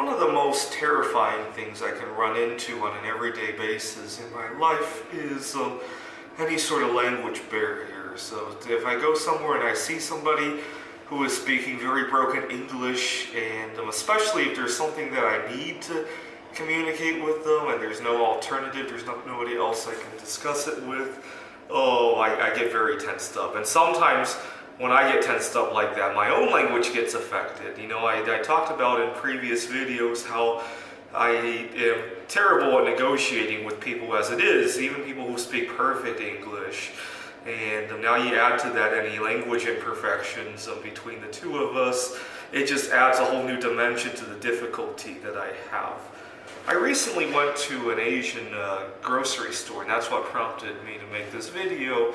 One of the most terrifying things I can run into on an everyday basis in my life is any sort of language barrier. So if I go somewhere and I see somebody who is speaking very broken English, and especially if there's something that I need to communicate with them and there's no alternative, there's nobody else I can discuss it with, I get very tensed up. And sometimes when I get tensed up like that, my own language gets affected. You know, I talked about in previous videos how I am terrible at negotiating with people as it is, even people who speak perfect English. And now you add to that any language imperfections between the two of us, it just adds a whole new dimension to the difficulty that I have. I recently went to an Asian grocery store, and that's what prompted me to make this video.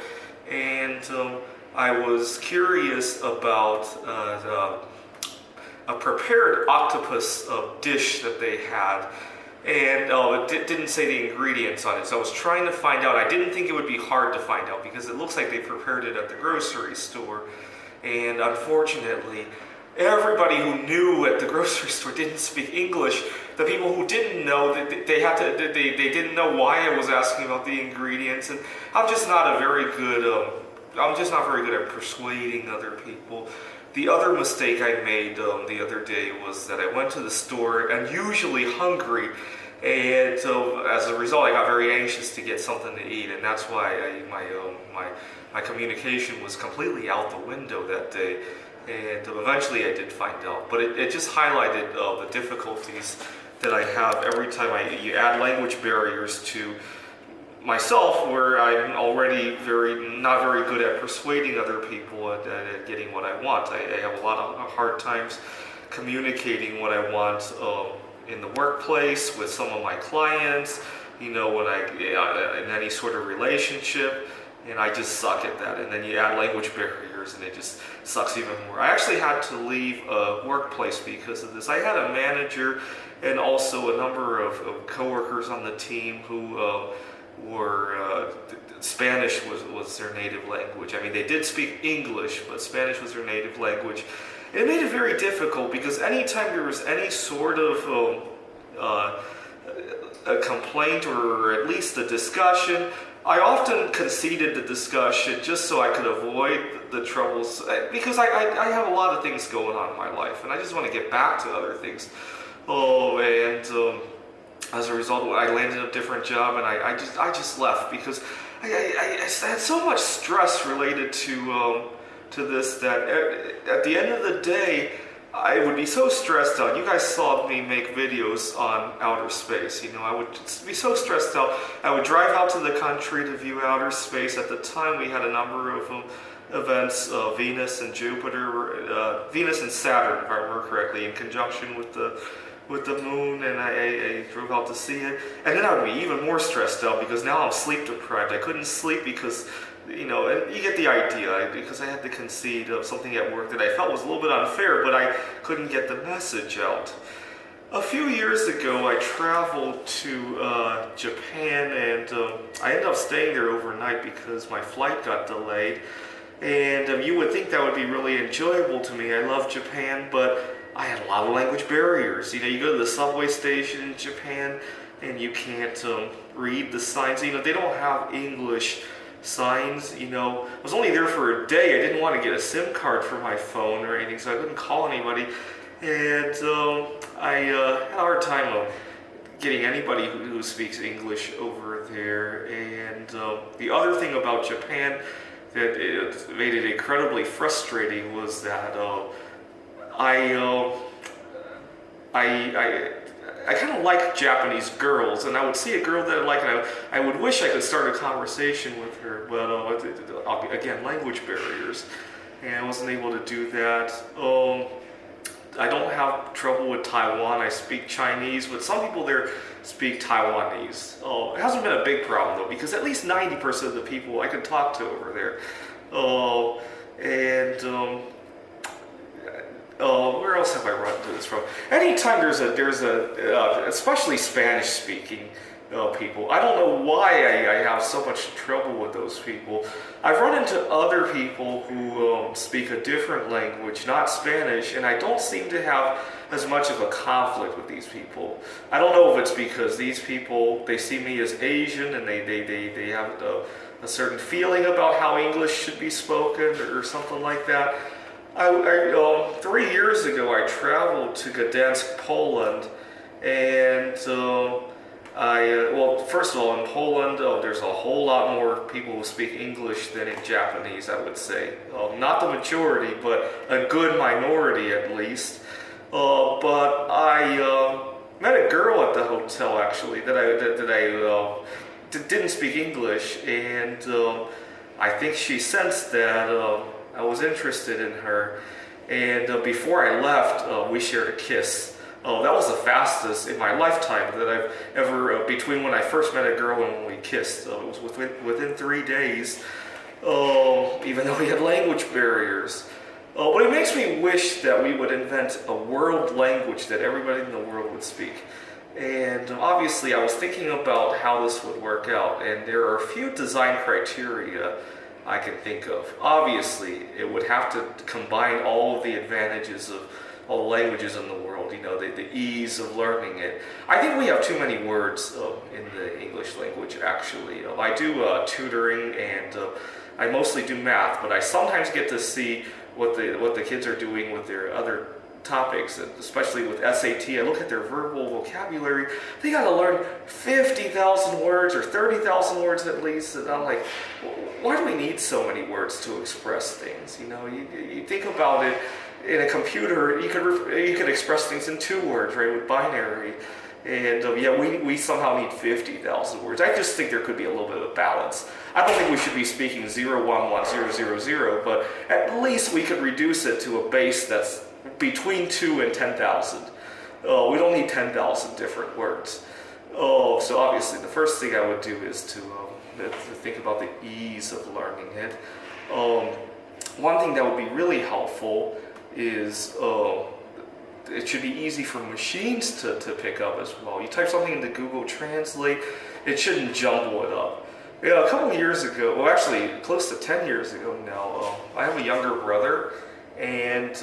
And I was curious about a prepared octopus dish that they had, and it didn't say the ingredients on it, so I was trying to find out. I didn't think it would be hard to find out because it looks like they prepared it at the grocery store, and unfortunately everybody who knew at the grocery store didn't speak English. The people who didn't know, they didn't know why I was asking about the ingredients, and I'm just not very good at persuading other people. The other mistake I made the other day was that I went to the store unusually hungry, and so as a result I got very anxious to get something to eat, and that's why my communication was completely out the window that day. And eventually I did find out, but it just highlighted the difficulties that I have every time you add language barriers to myself, where I'm already not very good at persuading other people at getting what I want. I have a lot of hard times communicating what I want in the workplace, with some of my clients, you know, when in any sort of relationship, and I just suck at that. And then you add language barriers and it just sucks even more. I actually had to leave a workplace because of this. I had a manager and also a number of coworkers on the team who were Spanish was their native language. I mean, they did speak English, but Spanish was their native language. It made it very difficult because anytime there was any sort of a complaint or at least a discussion, I often conceded the discussion just so I could avoid the troubles, because I have a lot of things going on in my life and I just want to get back to other things. As a result, I landed a different job, and I just left because I had so much stress related to this that at the end of the day, I would be so stressed out. You guys saw me make videos on outer space. You know, I would be so stressed out. I would drive out to the country to view outer space. At the time, we had a number of events, Venus and Jupiter, Venus and Saturn, if I remember correctly, in conjunction with the moon, and I drove out to see it. And then I would be even more stressed out because now I'm sleep deprived. I couldn't sleep because, you know, and you get the idea, because I had to concede of something at work that I felt was a little bit unfair, but I couldn't get the message out. A few years ago, I traveled to Japan, and I ended up staying there overnight because my flight got delayed. And you would think that would be really enjoyable to me. I love Japan, but I had a lot of language barriers. You know, you go to the subway station in Japan and you can't read the signs. You know, they don't have English signs. You know, I was only there for a day. I didn't want to get a SIM card for my phone or anything, so I couldn't call anybody. And I had a hard time getting anybody who speaks English over there. And the other thing about Japan that it made it incredibly frustrating was that I kind of like Japanese girls, and I would see a girl that I like, and I would wish I could start a conversation with her, but again, language barriers, and I wasn't able to do that. I don't have trouble with Taiwan. I speak Chinese, but some people there speak Taiwanese. It hasn't been a big problem though, because at least 90% of the people I can talk to over there. Where else have I run into this from? Anytime there's a especially Spanish speaking people. I don't know why I have so much trouble with those people. I've run into other people who speak a different language, not Spanish, and I don't seem to have as much of a conflict with these people. I don't know if it's because these people, they see me as Asian and they have a certain feeling about how English should be spoken or something like that. 3 years ago, I traveled to Gdansk, Poland, and well, first of all, in Poland, there's a whole lot more people who speak English than in Japanese, I would say. Not the majority, but a good minority at least. But I met a girl at the hotel, actually, that I didn't speak English, and I think she sensed that I was interested in her. And before I left, we shared a kiss. That was the fastest in my lifetime that I've ever, between when I first met a girl and when we kissed. It was within 3 days, even though we had language barriers. But it makes me wish that we would invent a world language that everybody in the world would speak. And obviously I was thinking about how this would work out, and there are a few design criteria I can think of. Obviously, it would have to combine all of the advantages of all languages in the world, the ease of learning it. I think we have too many words in the English language, actually. I do tutoring, and I mostly do math, but I sometimes get to see what the kids are doing with their other topics, and especially with SAT. I look at their verbal vocabulary. They got to learn 50,000 words or 30,000 words at least, and I'm like, why do we need so many words to express things? You think about it. In a computer, you could express things in 2 words, right, with binary. And yeah, we somehow need 50,000 words. I just think there could be a little bit of balance. I don't think we should be speaking 011,000, but at least we could reduce it to a base that's between 2 and 10,000. We don't need 10,000 different words. So obviously the first thing I would do is to think about the ease of learning it. One thing that would be really helpful is it should be easy for machines to pick up as well. You type something into Google Translate, it shouldn't jumble it up. Yeah, a couple of years ago, well actually close to 10 years ago now, I have a younger brother, and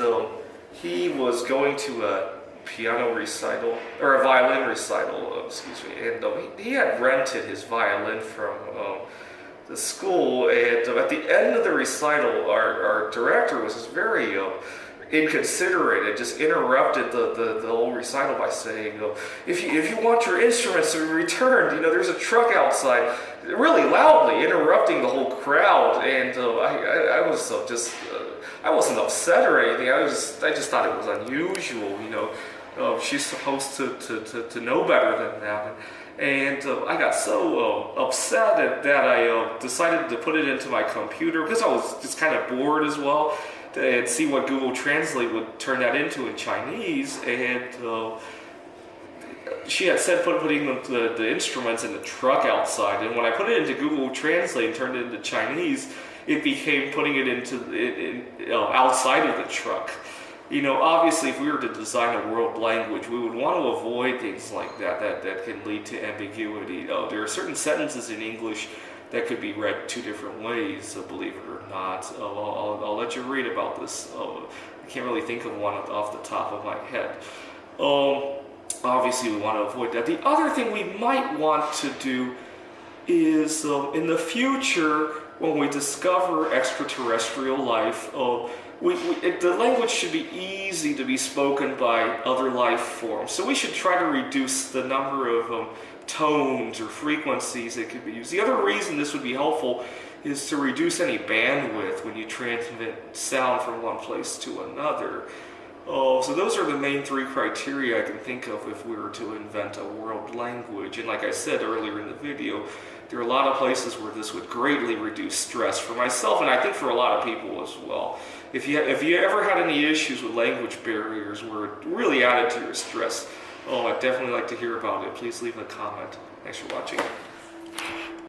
he was going to a piano recital, or a violin recital, excuse me, and he had rented his violin from the school, and at the end of the recital, our director was just very inconsiderate and just interrupted the whole recital by saying, if you want your instruments to be returned, there's a truck outside, really loudly interrupting the whole crowd. And I was I wasn't upset or anything. I just thought it was unusual. She's supposed to know better than that. And I got so upset that I decided to put it into my computer, because I was just kind of bored as well, and see what Google Translate would turn that into in Chinese. And she had said putting the instruments in the truck outside, and when I put it into Google Translate and turned it into Chinese, it became putting it into outside of the truck. Obviously, if we were to design a world language, we would want to avoid things like that can lead to ambiguity. There are certain sentences in English that could be read 2 different ways, believe it or not. I'll let you read about this. I can't really think of one off the top of my head. Obviously, we want to avoid that. The other thing we might want to do is, in the future, when we discover extraterrestrial life, the language should be easy to be spoken by other life forms. So we should try to reduce the number of tones or frequencies that could be used. The other reason this would be helpful is to reduce any bandwidth when you transmit sound from one place to another. So those are the main 3 criteria I can think of if we were to invent a world language. And like I said earlier in the video, there are a lot of places where this would greatly reduce stress for myself, and I think for a lot of people as well. If you ever had any issues with language barriers where it really added to your stress, I'd definitely like to hear about it. Please leave a comment. Thanks for watching.